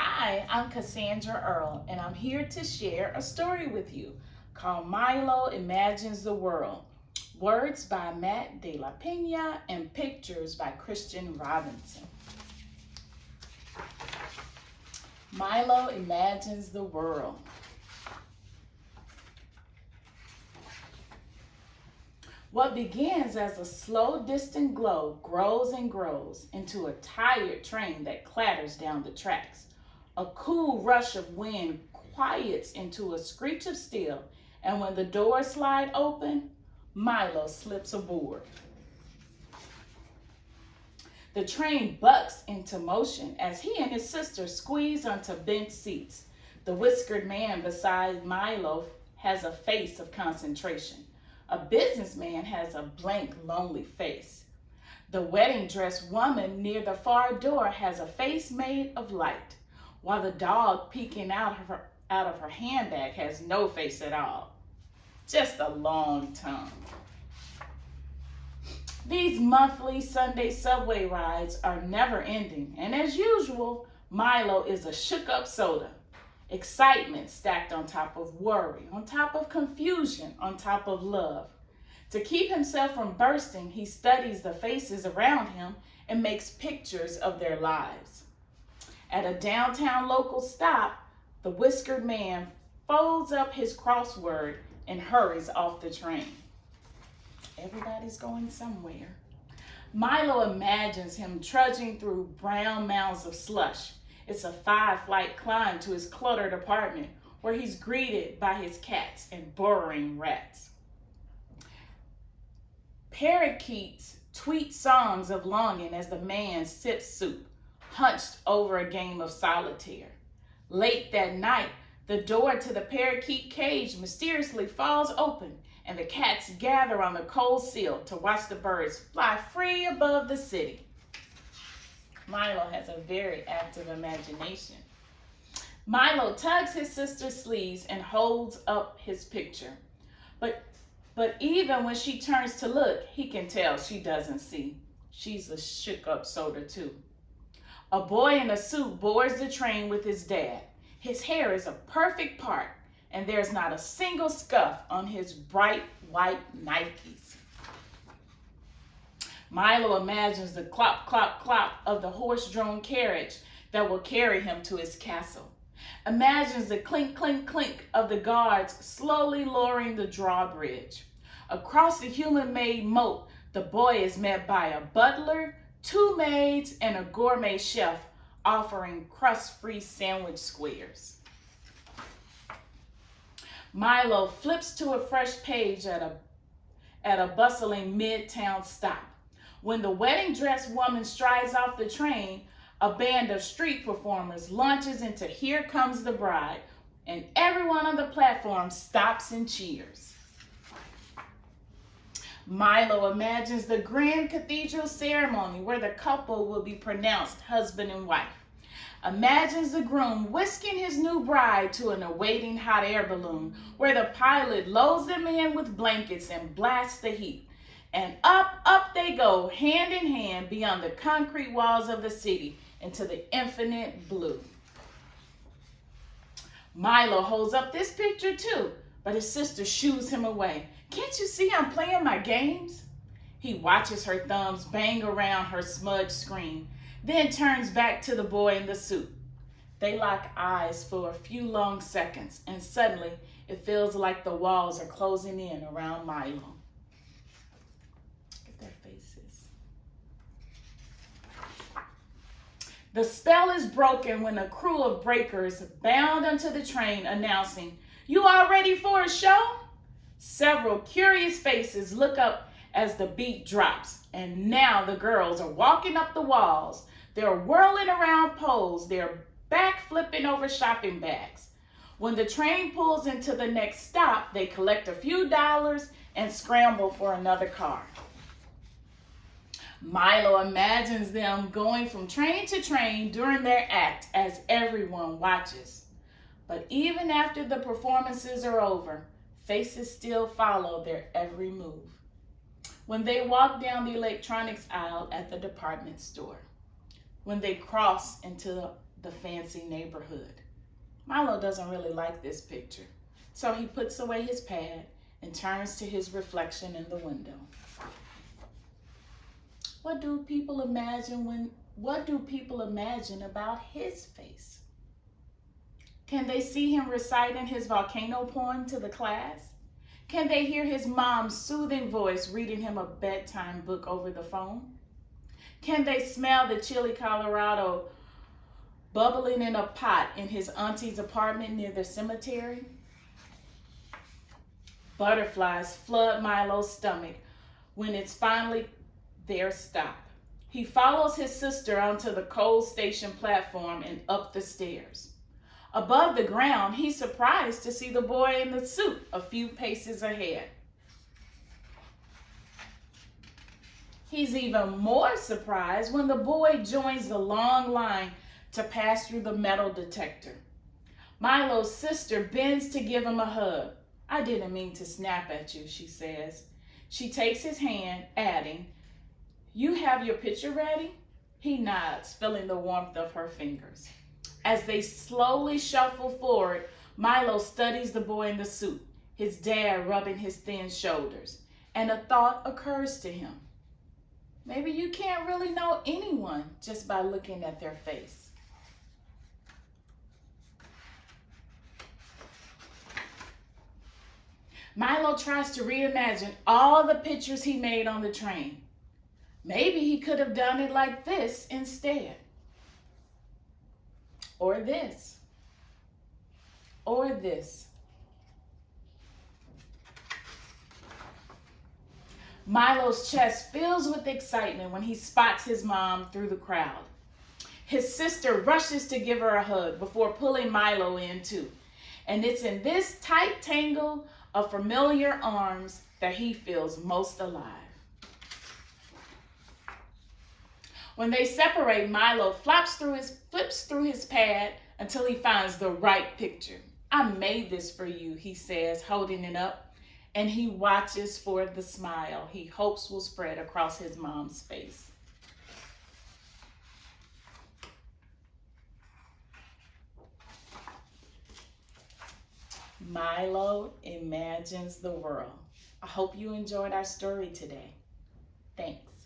Hi, I'm Cassandra Earl, and I'm here to share a story with you called Milo Imagines the World. Words by Matt de la Peña and pictures by Christian Robinson. Milo imagines the world. What begins as a slow, distant glow grows and grows into a tired train that clatters down the tracks. A cool rush of wind quiets into a screech of steel, and when the doors slide open, Milo slips aboard. The train bucks into motion as he and his sister squeeze onto bench seats. The whiskered man beside Milo has a face of concentration. A businessman has a blank, lonely face. The wedding dress woman near the far door has a face made of light, while the dog peeking out of her handbag has no face at all, just a long tongue. These monthly Sunday subway rides are never ending, and as usual, Milo is a shook-up soda. Excitement stacked on top of worry, on top of confusion, on top of love. To keep himself from bursting, he studies the faces around him and makes pictures of their lives. At a downtown local stop, the whiskered man folds up his crossword and hurries off the train. Everybody's going somewhere. Milo imagines him trudging through brown mounds of slush. It's a 5-flight climb to his cluttered apartment where he's greeted by his cats and burrowing rats. Parakeets tweet songs of longing as the man sips soup, hunched over a game of solitaire. Late that night, the door to the parakeet cage mysteriously falls open, and the cats gather on the cold sill to watch the birds fly free above the city. Milo has a very active imagination. Milo tugs his sister's sleeves and holds up his picture. But even when she turns to look, he can tell she doesn't see. She's a shook-up soda too. A boy in a suit boards the train with his dad. His hair is a perfect part, and there's not a single scuff on his bright white Nikes. Milo imagines the clop, clop, clop of the horse-drawn carriage that will carry him to his castle. Imagines the clink, clink, clink of the guards slowly lowering the drawbridge. Across the human-made moat, the boy is met by a butler, 2 maids, and a gourmet chef offering crust-free sandwich squares. Milo flips to a fresh page at a bustling midtown stop. When the wedding dress woman strides off the train, a band of street performers launches into Here Comes the Bride, and everyone on the platform stops and cheers. Milo imagines the grand cathedral ceremony where the couple will be pronounced husband and wife. Imagines the groom whisking his new bride to an awaiting hot air balloon where the pilot loads them in with blankets and blasts the heat. And up they go, hand in hand, beyond the concrete walls of the city into the infinite blue. Milo holds up this picture too, but his sister shoos him away. Can't you see I'm playing my games? He watches her thumbs bang around her smudged screen, then turns back to the boy in the suit. They lock eyes for a few long seconds, and suddenly it feels like the walls are closing in around Milo. Look at their faces. The spell is broken when a crew of breakers bound onto the train announcing, "You all ready for a show?" Several curious faces look up as the beat drops, and now the girls are walking up the walls. They're whirling around poles. They're back-flipping over shopping bags. When the train pulls into the next stop, they collect a few dollars and scramble for another car. Milo imagines them going from train to train during their act as everyone watches. But even after the performances are over, faces still follow their every move. When they walk down the electronics aisle at the department store, when they cross into the fancy neighborhood. Milo doesn't really like this picture, so he puts away his pad and turns to his reflection in the window. What do people imagine about his face? Can they see him reciting his volcano poem to the class? Can they hear his mom's soothing voice reading him a bedtime book over the phone? Can they smell the chili Colorado bubbling in a pot in his auntie's apartment near the cemetery? Butterflies flood Milo's stomach when it's finally their stop. He follows his sister onto the coal station platform and up the stairs. Above the ground, he's surprised to see the boy in the suit a few paces ahead. He's even more surprised when the boy joins the long line to pass through the metal detector. Milo's sister bends to give him a hug. "I didn't mean to snap at you," she says. She takes his hand, adding, "You have your picture ready?" He nods, feeling the warmth of her fingers. As they slowly shuffle forward, Milo studies the boy in the suit, his dad rubbing his thin shoulders, and a thought occurs to him. Maybe you can't really know anyone just by looking at their face. Milo tries to reimagine all the pictures he made on the train. Maybe he could have done it like this instead. Or this. Or this. Milo's chest fills with excitement when he spots his mom through the crowd. His sister rushes to give her a hug before pulling Milo in too. And it's in this tight tangle of familiar arms that he feels most alive. When they separate, Milo flips through his pad until he finds the right picture. "I made this for you," he says, holding it up, and he watches for the smile he hopes will spread across his mom's face. Milo imagines the world. I hope you enjoyed our story today. Thanks.